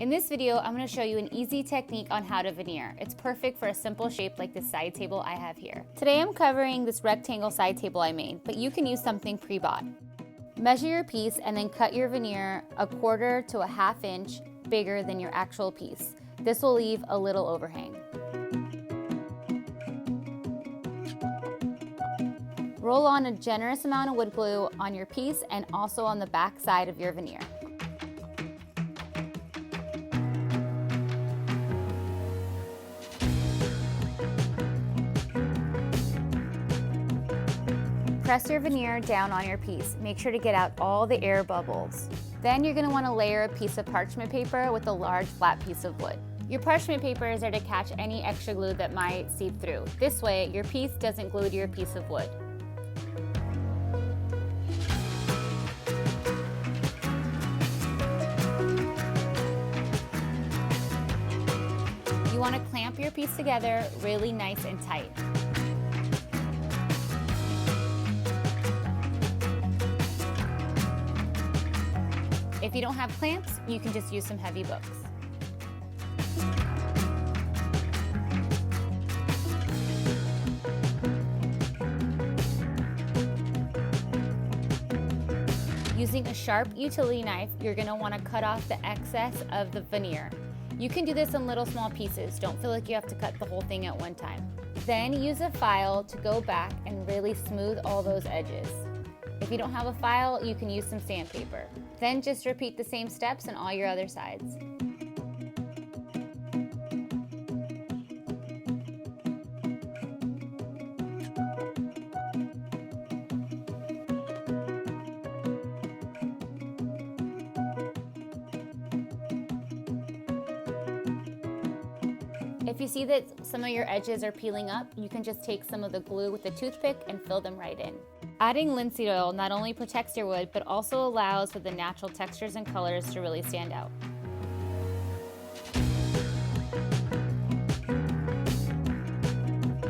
In this video, I'm going to show you an easy technique on how to veneer. It's perfect for a simple shape like this side table I have here. Today I'm covering this rectangle side table I made, but you can use something pre-bought. Measure your piece and then cut your veneer 1/4 to 1/2 inch bigger than your actual piece. This will leave a little overhang. Roll on a generous amount of wood glue on your piece and also on the back side of your veneer. Press your veneer down on your piece. Make sure to get out all the air bubbles. Then you're going to want to layer a piece of parchment paper with a large flat piece of wood. Your parchment paper is there to catch any extra glue that might seep through. This way, your piece doesn't glue to your piece of wood. You want to clamp your piece together really nice and tight. If you don't have clamps, you can just use some heavy books. Using a sharp utility knife, you're going to want to cut off the excess of the veneer. You can do this in little small pieces. Don't feel like you have to cut the whole thing at one time. Then use a file to go back and really smooth all those edges. If you don't have a file, you can use some sandpaper. Then just repeat the same steps on all your other sides. If you see that some of your edges are peeling up, you can just take some of the glue with a toothpick and fill them right in. Adding linseed oil not only protects your wood, but also allows for the natural textures and colors to really stand out.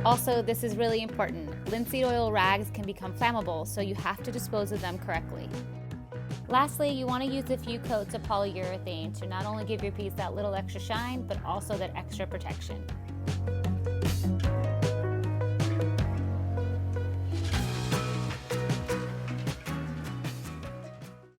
Also, this is really important. Linseed oil rags can become flammable, so you have to dispose of them correctly. Lastly, you want to use a few coats of polyurethane to not only give your piece that little extra shine, but also that extra protection.